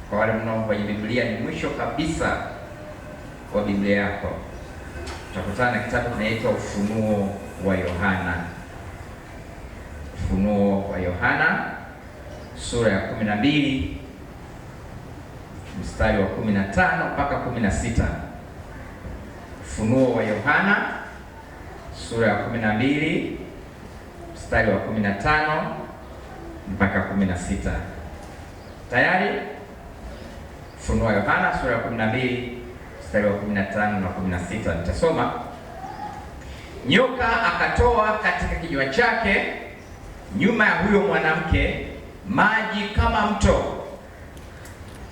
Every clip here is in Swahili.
Kwa wale mnao kwenye Biblia, ni mwisho kabisa wa Biblia yako. Tutakutana na kitabu kinaitwa Ufunuo wa Yohana. Ufunuo wa Yohana sura ya 12 mstari wa 15 mpaka 16. Ufunuo wa Yohana sura ya 12 mstari wa 15 mpaka 16. Tayari? Ufunuo wa Yohana sura ya 12 mstari wa 15 na 16. Nitasoma. Nyoka akatoa katika kinywa chake nyuma ya huyo mwanamke maji kama mto,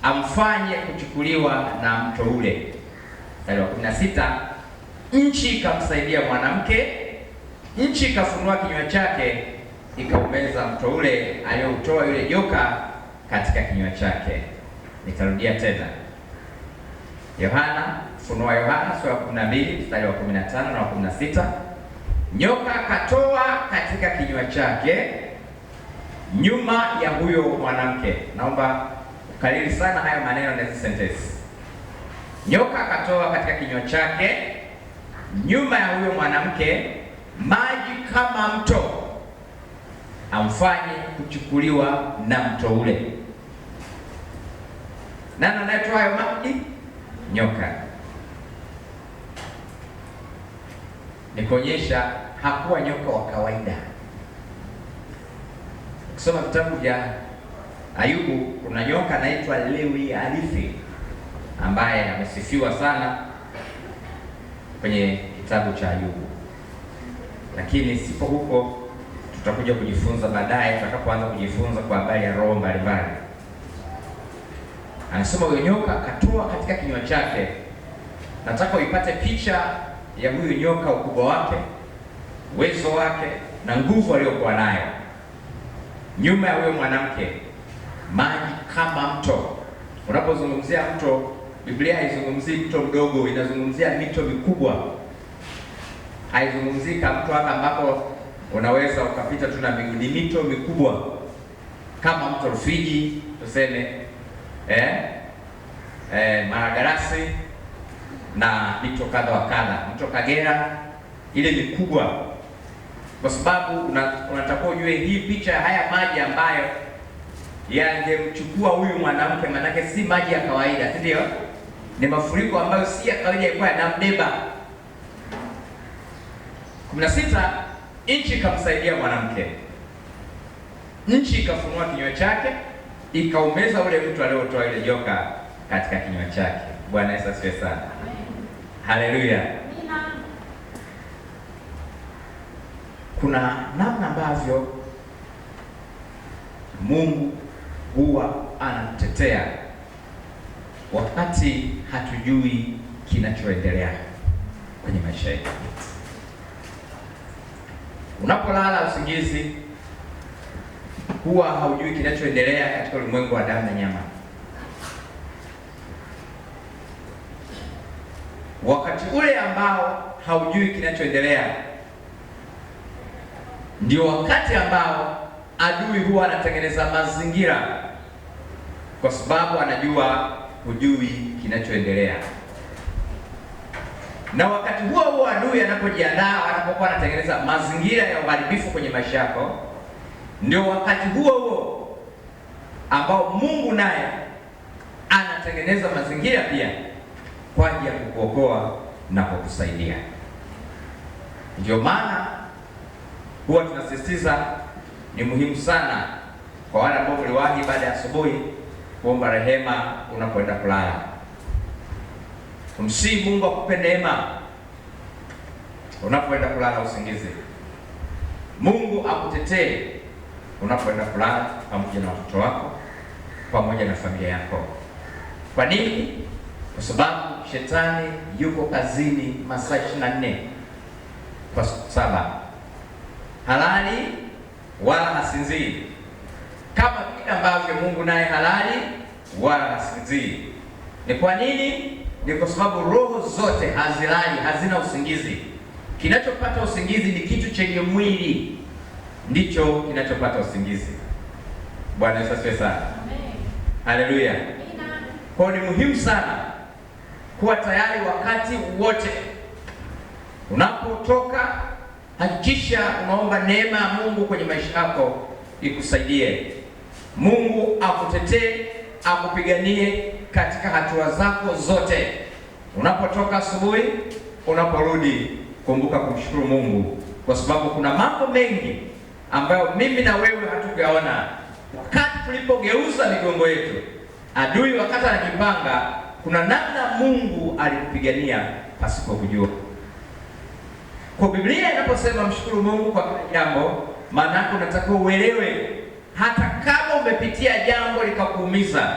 amfanye kuchukuliwa na mto ule. Mstari wa 16. Nchi ikamsaidia mwanamke, nchi ikafunua kinywa chake, ikaumeza mto ule aliyoutoa yule joka katika kinywa chake. Nitarudia tena. Ufunuo wa Yohana sura ya 12 mstari wa 15 na 16. Nyoka akatoa katika kinywa chake nyuma ya huyo mwanamke. Naomba ukariri sana hayo maneno na hizi sentence. Nyoka akatoa katika kinywa chake nyuma ya huyo mwanamke maji kama mto, amfanye kuchukuliwa na mto ule. Nani anayetoa hayo maji? Nyoka. Nikuonyesha hakuwa nyoka wa kawaida. Ukisoma vitabu vya Ayubu, kuna nyoka anaitwa Lewi Alifi ambaye amesifiwa sana kwenye kitabu cha Ayubu, lakini sipo huko. Tutakuja kujifunza baadaye tutakapoanza kujifunza kwa habari ya roho mbalimbali. Anasema huyo nyoka akatoa katika kinywa chake. Nataka uipate picha ya huyo nyoka, ukubwa wake, uwezo wake na nguvu aliyokuwa nayo. Nyuma ya huyo mwanamke maji kama mto. Unapozungumzia mto, Biblia haizungumzii mto mdogo, inazungumzia mito mikubwa. Haizungumzii kama mto hapa ambapo unaweza ukapita tu na miguu. Ni mito mikubwa kama mto Rufiji tuseme, Malagarasi na mito kadha wa kadha, mto Kagera, ile mikubwa. Kwa sababu unatakiwa ujue hii picha ya haya maji ambayo yangemchukua huyu mwanamke, manake si maji ya kawaida, si ndio? Ni mafuriko ambayo si ya kawaida, ilikuwa yanambeba. 16. Nchi ikamsaidia mwanamke, nchi ikafunua kinywa chake, ikaumeza ule mtu aliotoa ile joka katika kinywa chake. Bwana Yesu asifiwe sana. Haleluya. Kuna namna ambavyo Mungu huwa anatutetea wakati hatujui kinachoendelea kwenye maisha yetu. Unapolala usingizi, huwa haujui kinachoendelea katika ulimwengu wa damu na nyama. Wakati ule ambao haujui kinachoendelea, ndio wakati ambao adui huwa anatengeneza mazingira, kwa sababu anajua hujui kinachoendelea. Na wakati huo huo adui anapojiandaa, anapokuwa anatengeneza mazingira ya uharibifu kwenye maisha yako, ndio wakati huo huo ambao Mungu naye anatengeneza mazingira pia kwa ajili ya kukuokoa na kukusaidia. Ndio maana huwa tunasisitiza, ni muhimu sana kwa wale ambao waliwahi baada ya asubuhi kuomba rehema unapoenda kulala. Tumsihi Mungu akupe neema unapoenda kulala usingizi. Mungu akutetee unapoenda kulala, pamoja na watoto wako, pamoja na familia yako. Kwa nini? Kwa sababu shetani yuko kazini masaa 24 kwa siku 7. Halali wala hasinzii, kama vile ambavyo Mungu naye halali wala hasinzii. Ni kwa nini? Ni kwa sababu roho zote hazilali, hazina usingizi. Kinachopata usingizi ni kitu chenye mwili, ndicho kinachopata usingizi. Bwana Yesu asifiwe sana. Haleluya. Kwa hiyo ni muhimu sana kuwa tayari wakati wote. Unapotoka, hakikisha unaomba neema ya Mungu kwenye maisha yako ikusaidie. Mungu akutetee, akupiganie katika hatua zako zote. Unapotoka asubuhi, unaporudi, kumbuka kumshukuru Mungu, kwa sababu kuna mambo mengi ambayo mimi na wewe hatukuyaona. Wakati tulipogeuza migongo yetu, adui wakati anajipanga, kuna namna Mungu alikupigania pasipo kujua. Kwa Biblia inaposema mshukuru Mungu kwa kila jambo, maana yake unatakiwa uelewe hata kama umepitia jambo likakuumiza,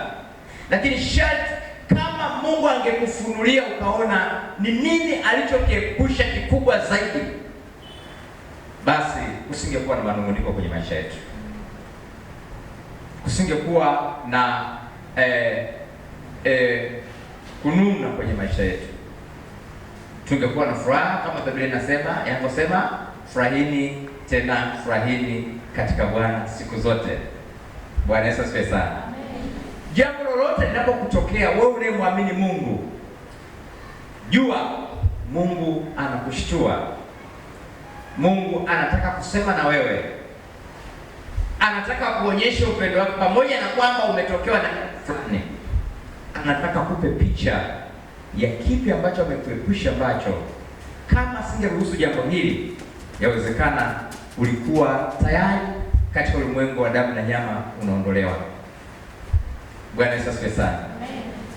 lakini sharti kama Mungu angekufunulia ukaona ni nini alichokiepusha kikubwa zaidi, basi usingekuwa na manunguniko kwenye maisha yetu, usingekuwa na kununa kwenye maisha yetu, tungekuwa na furaha kama Biblia inasema, inaposema furahini tena furahini katika Bwana siku zote. Bwana Yesu asifiwe sana. Jambo lolote linapokutokea wewe unayemwamini Mungu, jua Mungu anakushtua. Mungu anataka kusema na wewe, anataka kuonyesha upendo wake, pamoja na kwamba umetokewa na fulani, anataka kupe picha ya kipi ambacho amekuepusha, ambacho kama singeruhusu jambo hili, yawezekana ulikuwa tayari katika ulimwengu wa damu na nyama unaondolewa. Bwana Yesu asifiwe sana.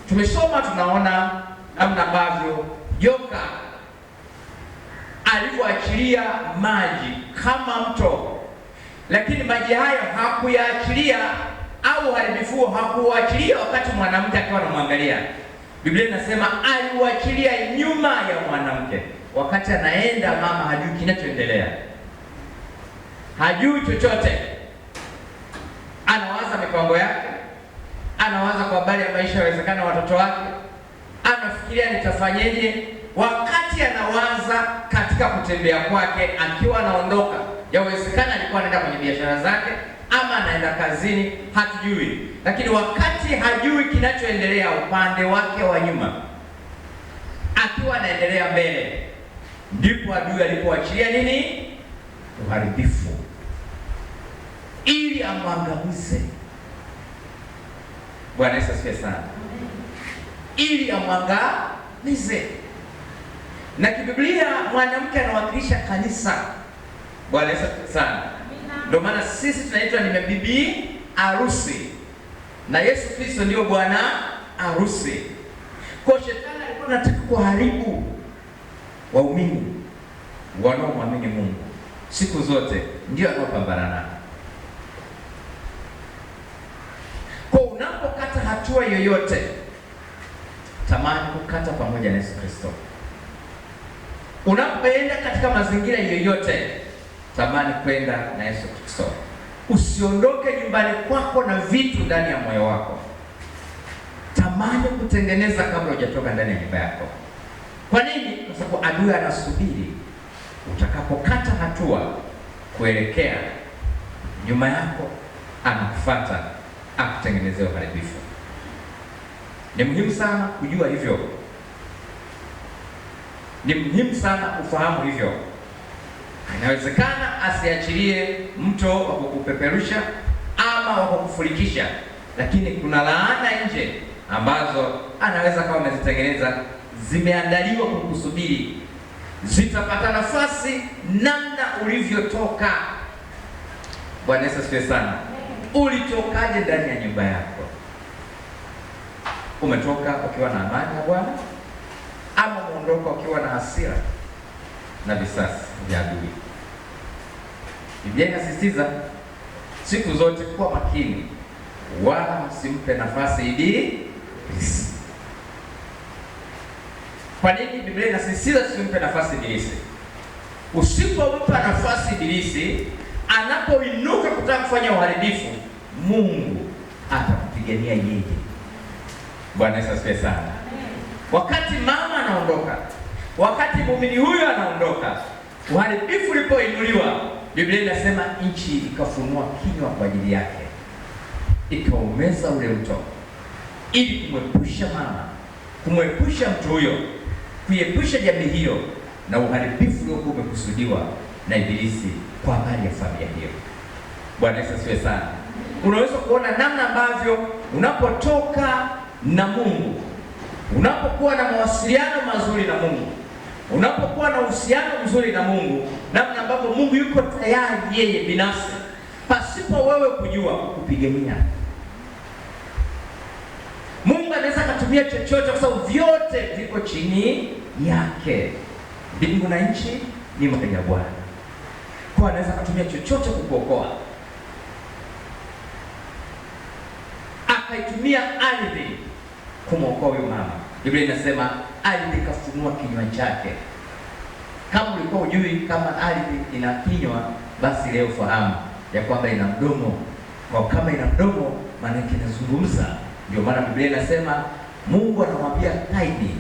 Tumesoma, tunaona namna ambavyo joka alivyoachilia maji kama mto, lakini maji hayo hakuyaachilia au uharibifu hakuachilia wakati mwanamke akiwa anamwangalia. Biblia inasema aliuachilia nyuma ya mwanamke. Wakati anaenda, mama hajui kinachoendelea, hajui chochote, anawaza mipango yake, anawaza kwa habari ya maisha, yawezekana watoto wake, anafikiria nitafanyeje. Wakati anawaza katika kutembea kwake, akiwa anaondoka, yawezekana alikuwa anaenda kwenye biashara zake ama anaenda kazini, hatujui. Lakini wakati hajui kinachoendelea upande wake wa nyuma, akiwa anaendelea mbele, ndipo adui alipoachilia nini? Uharibifu, ili amwangamize. Bwana Yesu asifiwe sana. Ili amwangamize. Na kibiblia mwanamke anawakilisha kanisa. Bwana Yesu asifiwe sana. Ndio maana sisi tunaitwa ni bibi harusi, na Yesu Kristo ndio bwana harusi. Kwa shetani alikuwa anataka kuharibu waumini wanaomwamini Mungu, siku zote ndio anapambana nao. Kwa unapokata hatua yoyote, tamani kukata pamoja na Yesu Kristo. Unapoenda katika mazingira yoyote, tamani kwenda na Yesu Kristo. Usiondoke nyumbani kwako na vitu ndani ya moyo wako. Tamani kutengeneza kabla hujatoka ndani ya nyumba yako. Kwa nini? Kwa sababu adui anasubiri utakapokata hatua kuelekea nyuma yako, anakufuata akutengenezea uharibifu. Ni muhimu sana kujua hivyo. Ni muhimu sana kufahamu hivyo. Inawezekana asiachilie mto wa kukupeperusha ama wa kukufurikisha, lakini kuna laana nje ambazo anaweza kama amezitengeneza, zimeandaliwa kukusubiri, zitapata nafasi namna ulivyotoka. Bwana Yesu asifiwe sana. Ulitokaje ndani ya nyumba yako? Umetoka ukiwa na amani ya Bwana, ama umeondoka ukiwa na hasira na visasi vya adui? Biblia inasisitiza siku zote kuwa makini, wala usimpe nafasi ibilisi. Kwa nini Biblia inasisitiza usimpe nafasi ibilisi? Usipompa nafasi ibilisi, anapoinuka kutaka kufanya uharibifu, Mungu atakupigania yeye. Bwana Yesu asifiwe sana. Wakati mama anaondoka, wakati muumini huyo anaondoka, uharibifu ulipoinuliwa, Biblia inasema nchi ikafunua kinywa kwa ajili yake, ikaumeza ule mto. ili kumwepusha mama, kumwepusha mtu huyo, kuiepusha jamii hiyo na uharibifu uliokuwa umekusudiwa na Ibilisi kwa habari ya familia hiyo. Bwana Yesu asifiwe sana. Unaweza kuona namna ambavyo unapotoka na Mungu, unapokuwa na mawasiliano mazuri na Mungu, unapokuwa na uhusiano mzuri na Mungu, namna ambavyo Mungu yuko tayari yeye binafsi pasipo wewe kujua kupigania. Mungu anaweza kutumia chochote kwa sababu vyote viko chini yake. Mbingu na nchi ni mali ya Bwana. Kwa anaweza kutumia chochote kukuokoa. Akaitumia ardhi kumwokoa huyo mama. Biblia inasema ardhi kafunua kinywa chake. Kama ulikuwa hujui kama ardhi ina kinywa, basi leo fahamu ya kwamba ina mdomo. Kwa kama ina mdomo, maana yake inazungumza. Ndio maana Biblia inasema Mungu anamwambia Kaini,